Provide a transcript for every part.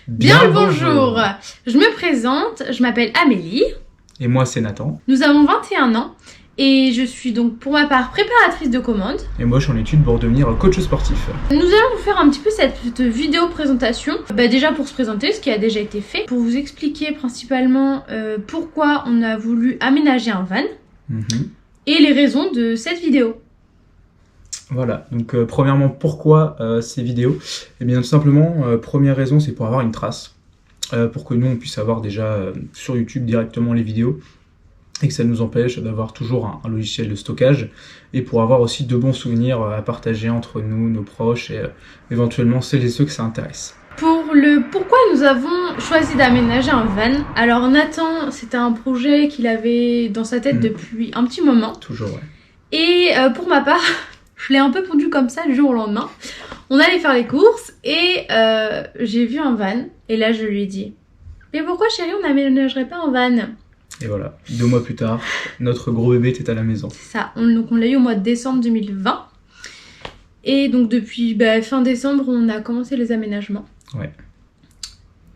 Bien le bonjour. Je me présente, je m'appelle Amélie. Et moi c'est Nathan. Nous avons 21 ans et je suis donc pour ma part préparatrice de commandes. Et moi je suis en études pour devenir coach sportif. Nous allons vous faire un petit peu cette vidéo présentation. Déjà pour se présenter, ce qui a déjà été fait. Pour vous expliquer principalement pourquoi on a voulu aménager un van. Et les raisons de cette vidéo. Voilà, donc premièrement, pourquoi ces vidéos? Eh bien tout simplement, première raison, c'est pour avoir une trace. Pour que nous, on puisse avoir déjà sur YouTube directement les vidéos et que ça nous empêche d'avoir toujours un logiciel de stockage et pour avoir aussi de bons souvenirs à partager entre nous, nos proches et éventuellement celles et ceux que ça intéresse. Pour le pourquoi nous avons choisi d'aménager un van, alors Nathan, c'était un projet qu'il avait dans sa tête depuis un petit moment. Toujours, ouais. Et pour ma part, je l'ai un peu pondu comme ça du jour au lendemain. On allait faire les courses et j'ai vu un van. Et là, je lui ai dit « Mais pourquoi chérie, on n'aménagerait pas un van ?» Et voilà, 2 mois plus tard, notre gros bébé était à la maison. C'est ça, donc on l'a eu au mois de décembre 2020. Et donc depuis fin décembre, on a commencé les aménagements. Ouais.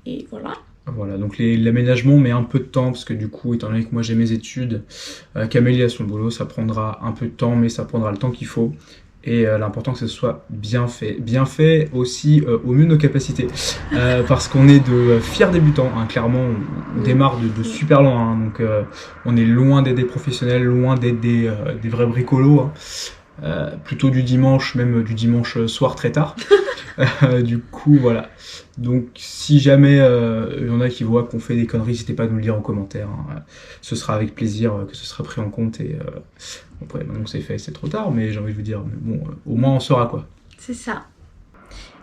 Et voilà. Voilà, donc l'aménagement met un peu de temps, parce que du coup, étant donné que moi j'ai mes études, qu'Amélie a son boulot, ça prendra un peu de temps, mais ça prendra le temps qu'il faut. Et l'important que ce soit bien fait aussi au mieux de nos capacités, parce qu'on est de fiers débutants, hein, clairement on démarre de super loin, hein, donc on est loin d'être des professionnels, loin d'être des vrais bricolos, hein. Plutôt du dimanche, même du dimanche soir très tard. Du coup voilà, donc si jamais il y en a qui voient qu'on fait des conneries, n'hésitez pas à nous le dire en commentaire, hein. Ce sera avec plaisir que ce sera pris en compte et après maintenant que c'est fait c'est trop tard, mais j'ai envie de vous dire, bon, au moins on saura quoi. C'est ça.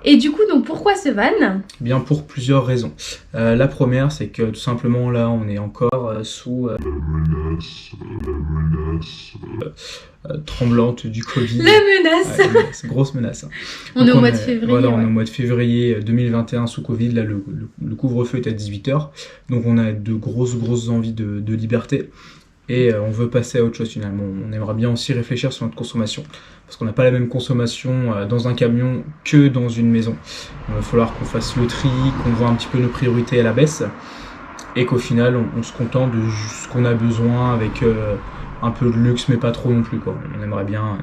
Et du coup, donc pourquoi ce van? Bien pour plusieurs raisons. La première, c'est que tout simplement là, on est encore sous la menace tremblante du Covid. La menace. C'est grosse menace. Hein. On est au mois de février. Voilà, ouais. on est au mois de février 2021 sous Covid. Là, le couvre-feu est à 18h. Donc on a de grosses envies de liberté. Et on veut passer à autre chose finalement. On aimerait bien aussi réfléchir sur notre consommation. Parce qu'on n'a pas la même consommation dans un camion que dans une maison. Il va falloir qu'on fasse le tri, qu'on voit un petit peu nos priorités à la baisse. Et qu'au final, on se contente de ce qu'on a besoin avec un peu de luxe, mais pas trop non plus, quoi. On aimerait bien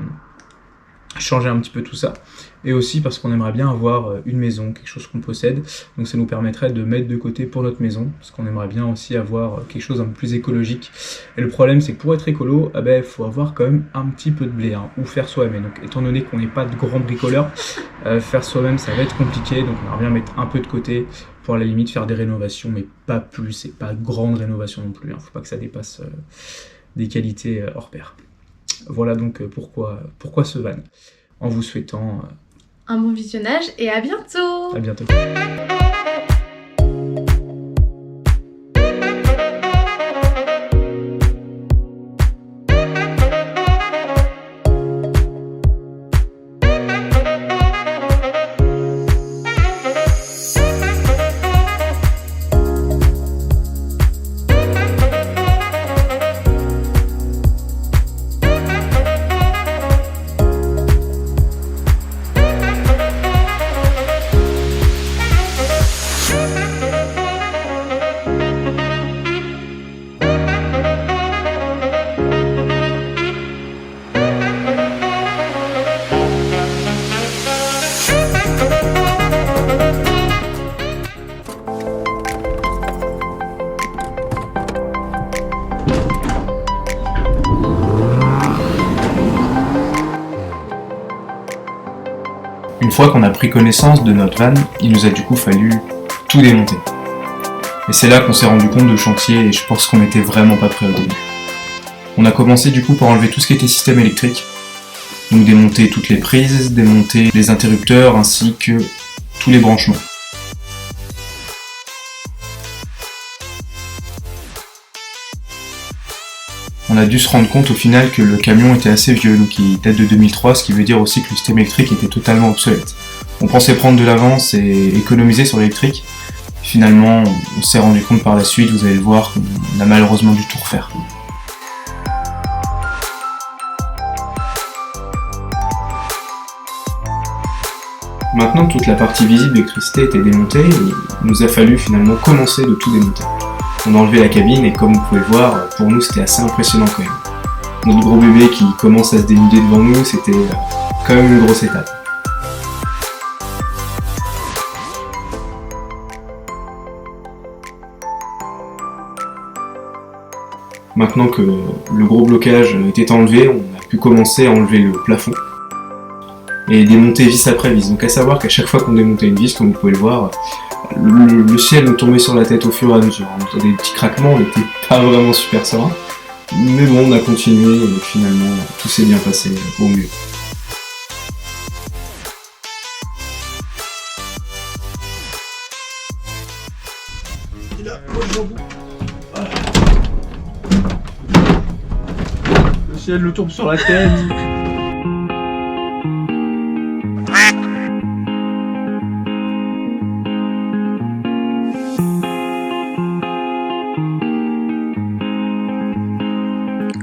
changer un petit peu tout ça. Et aussi parce qu'on aimerait bien avoir une maison, quelque chose qu'on possède. Donc ça nous permettrait de mettre de côté pour notre maison, parce qu'on aimerait bien aussi avoir quelque chose un peu plus écologique. Et le problème, c'est que pour être écolo, il faut avoir quand même un petit peu de blé, hein, ou faire soi-même. Donc étant donné qu'on n'est pas de grands bricoleurs, faire soi-même, ça va être compliqué. Donc on aimerait bien mettre un peu de côté pour à la limite faire des rénovations, mais pas plus, et pas de grandes rénovations non plus. Hein. Faut pas que ça dépasse des qualités hors pair. Voilà donc pourquoi ce van. En vous souhaitant un bon visionnage et à bientôt. À bientôt. Une fois qu'on a pris connaissance de notre van, il nous a du coup fallu tout démonter. Et c'est là qu'on s'est rendu compte de chantier et je pense qu'on n'était vraiment pas prêt au début. On a commencé du coup par enlever tout ce qui était système électrique, donc démonter toutes les prises, démonter les interrupteurs ainsi que tous les branchements. On a dû se rendre compte au final que le camion était assez vieux, donc il date de 2003, ce qui veut dire aussi que le système électrique était totalement obsolète. On pensait prendre de l'avance et économiser sur l'électrique. Finalement, on s'est rendu compte par la suite, vous allez le voir, qu'on a malheureusement dû tout refaire. Maintenant que toute la partie visible d'électricité était démontée, il nous a fallu finalement commencer de tout démonter. On a enlevé la cabine et comme vous pouvez le voir, pour nous c'était assez impressionnant quand même. Notre gros bébé qui commence à se dénuder devant nous, c'était quand même une grosse étape. Maintenant que le gros blocage était enlevé, on a pu commencer à enlever le plafond et démonter vis après vis. Donc à savoir qu'à chaque fois qu'on démontait une vis, comme vous pouvez le voir, le ciel nous tombait sur la tête au fur et à mesure. On entendait des petits craquements, on n'était pas vraiment super serein. Mais bon, on a continué et finalement tout s'est bien passé au mieux. Le ciel le tombe sur la tête.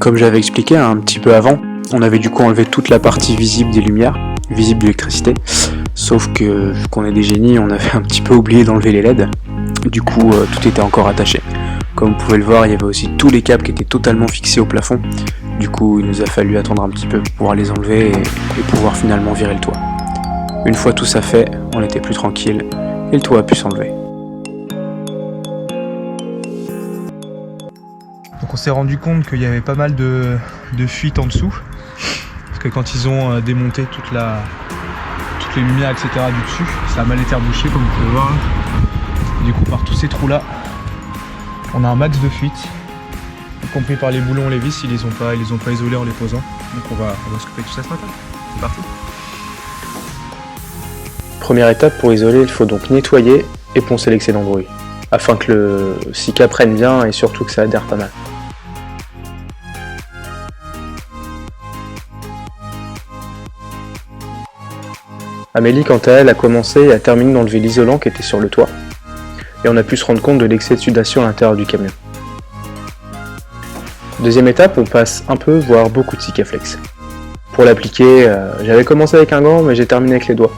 Comme j'avais expliqué un petit peu avant, on avait du coup enlevé toute la partie visible des lumières, visible de l'électricité, sauf que vu qu'on est des génies, on avait un petit peu oublié d'enlever les LED, du coup tout était encore attaché. Comme vous pouvez le voir, il y avait aussi tous les câbles qui étaient totalement fixés au plafond, du coup il nous a fallu attendre un petit peu pour pouvoir les enlever et pouvoir finalement virer le toit. Une fois tout ça fait, on était plus tranquille et le toit a pu s'enlever. Donc on s'est rendu compte qu'il y avait pas mal de fuites en dessous. Parce que quand ils ont démonté toutes les lumières, etc. du dessus, ça a mal été rebouché comme vous pouvez le voir. Du coup par tous ces trous là, on a un max de fuites. Y compris par les boulons, les vis, ils les ont pas isolés en les posant. Donc on va s'occuper de tout ça ce matin. C'est parti. Première étape pour isoler, il faut donc nettoyer et poncer l'excédent de bruit, afin que le SICA prenne bien et surtout que ça adhère pas mal. Amélie, quant à elle, a commencé et a terminé d'enlever l'isolant qui était sur le toit, et on a pu se rendre compte de l'excès de sudation à l'intérieur du camion. Deuxième étape, on passe un peu, voire beaucoup de Sikaflex. Pour l'appliquer, j'avais commencé avec un gant, mais j'ai terminé avec les doigts.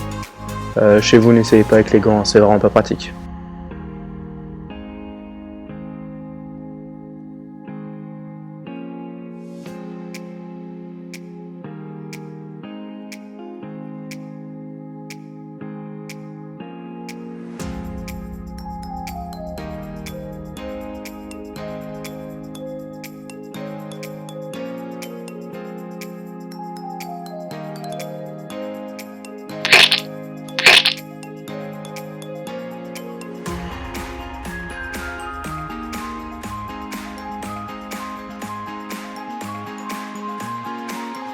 Chez vous, n'essayez pas avec les gants, c'est vraiment pas pratique.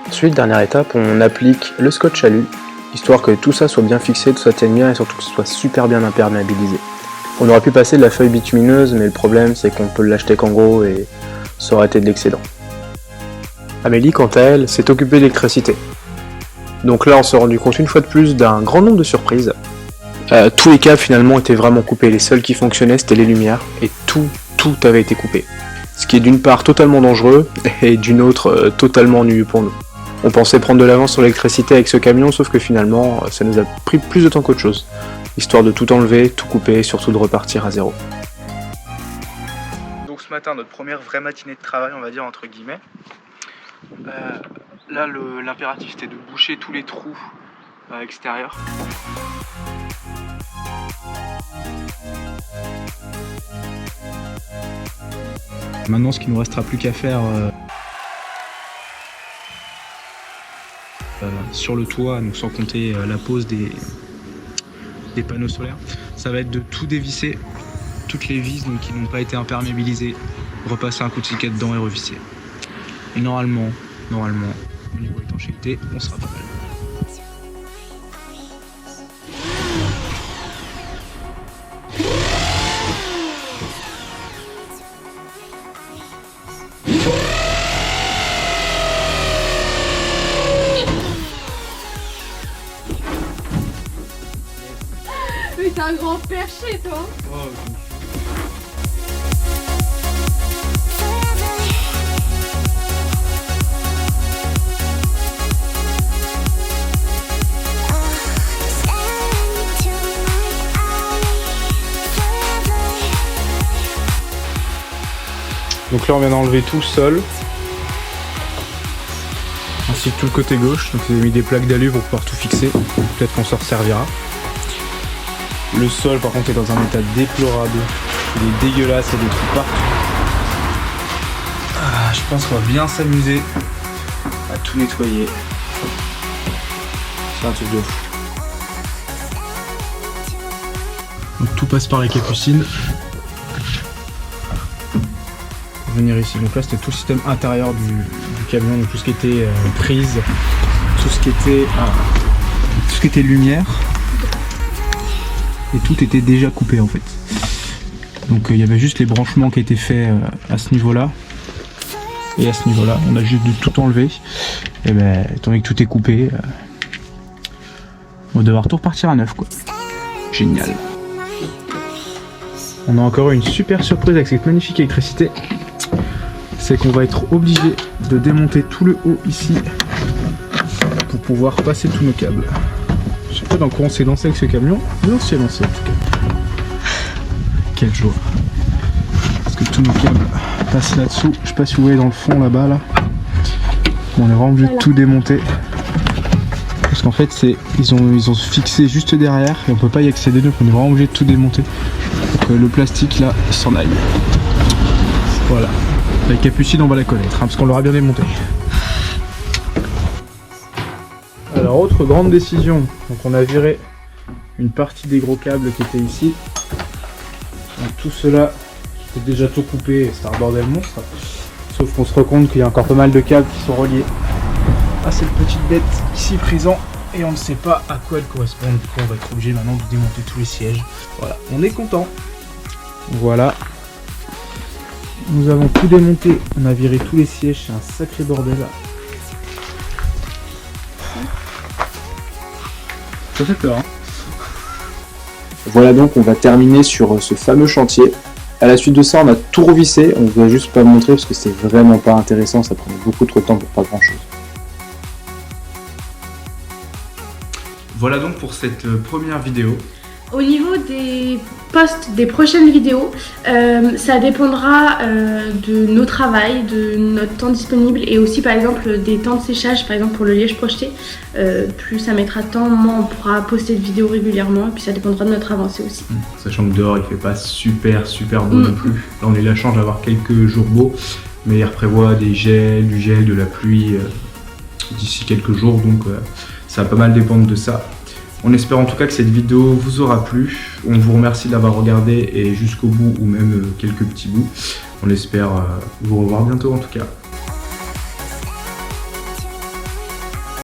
Ensuite, dernière étape, on applique le scotch alu, histoire que tout ça soit bien fixé, tout ça tienne bien et surtout que ce soit super bien imperméabilisé. On aurait pu passer de la feuille bitumineuse, mais le problème c'est qu'on peut l'acheter qu'en gros et ça aurait été de l'excédent. Amélie, quant à elle, s'est occupée d'électricité. Donc là, on s'est rendu compte une fois de plus d'un grand nombre de surprises. Tous les câbles finalement étaient vraiment coupés, les seuls qui fonctionnaient c'était les lumières, et tout avait été coupé. Ce qui est d'une part totalement dangereux, et d'une autre totalement ennuyeux pour nous. On pensait prendre de l'avance sur l'électricité avec ce camion, sauf que finalement, ça nous a pris plus de temps qu'autre chose. Histoire de tout enlever, tout couper, et surtout de repartir à zéro. Donc ce matin, notre première vraie matinée de travail, on va dire entre guillemets. Là, l'impératif c'était de boucher tous les trous extérieurs. Maintenant, ce qu'il nous restera plus qu'à faire sur le toit, donc sans compter la pose des panneaux solaires, ça va être de tout dévisser, toutes les vis donc, qui n'ont pas été imperméabilisées, repasser un coup de SICA dedans et revisser. Et normalement, au niveau étanchéité, on sera pas mal. Mais t'es un grand perché, toi. Oh, Donc là on vient d'enlever tout le sol, ainsi que tout le côté gauche. Donc j'ai mis des plaques d'alu pour pouvoir tout fixer, peut-être qu'on s'en resservira. Le sol par contre est dans un état déplorable, il est dégueulasse, il y a des trous partout. Ah, je pense qu'on va bien s'amuser à tout nettoyer. C'est un truc de fou. Donc tout passe par les capucines. Pour venir ici. Donc là c'était tout le système intérieur du camion, donc tout ce qui était prise, tout ce qui était lumière. Et tout était déjà coupé en fait. Donc il y avait juste les branchements qui étaient faits à ce niveau-là. Et à ce niveau-là, on a juste dû tout enlever. Et ben, étant donné que tout est coupé, on va devoir tout repartir à neuf quoi. Génial. On a encore une super surprise avec cette magnifique électricité. C'est qu'on va être obligé de démonter tout le haut ici pour pouvoir passer tous nos câbles. Je sais pas dans quoi on s'est lancé avec ce camion, mais on s'y est lancé en tout cas. Quelle joie. Parce que tous nos câbles passent là-dessous. Je sais pas si vous voyez dans le fond là-bas là. On est vraiment obligé de tout démonter. Parce qu'en fait ils ont fixé juste derrière et on peut pas y accéder, donc on est vraiment obligé de tout démonter. Donc le plastique là s'en aille. Voilà. La capucine on va la connaître, hein, parce qu'on l'aura bien démonté. Alors autre grande décision, donc on a viré une partie des gros câbles qui étaient ici. Donc tout cela était déjà tout coupé, c'est un bordel monstre. Sauf qu'on se rend compte qu'il y a encore pas mal de câbles qui sont reliés à cette petite bête ici présent et on ne sait pas à quoi elle correspond. Du coup on va être obligé maintenant de démonter tous les sièges. Voilà, on est content. Voilà. Nous avons tout démonté, on a viré tous les sièges, c'est un sacré bordel. Ça fait peur, hein. Voilà donc, on va terminer sur ce fameux chantier. À la suite de ça, on a tout revissé, on ne va juste pas le montrer parce que c'est vraiment pas intéressant, ça prend beaucoup trop de temps pour pas grand chose. Voilà donc pour cette première vidéo. Au niveau des posts des prochaines vidéos, ça dépendra de nos travails, de notre temps disponible et aussi par exemple des temps de séchage, par exemple pour le liège projeté. Plus ça mettra de temps, moins on pourra poster de vidéos régulièrement et puis ça dépendra de notre avancée aussi. Sachant que dehors il fait pas super beau non plus. Là on a eu la chance d'avoir quelques jours beaux, mais il prévoit du gel, de la pluie d'ici quelques jours, donc ça va pas mal dépendre de ça. On espère en tout cas que cette vidéo vous aura plu. On vous remercie de l'avoir regardé et jusqu'au bout ou même quelques petits bouts. On espère vous revoir bientôt en tout cas.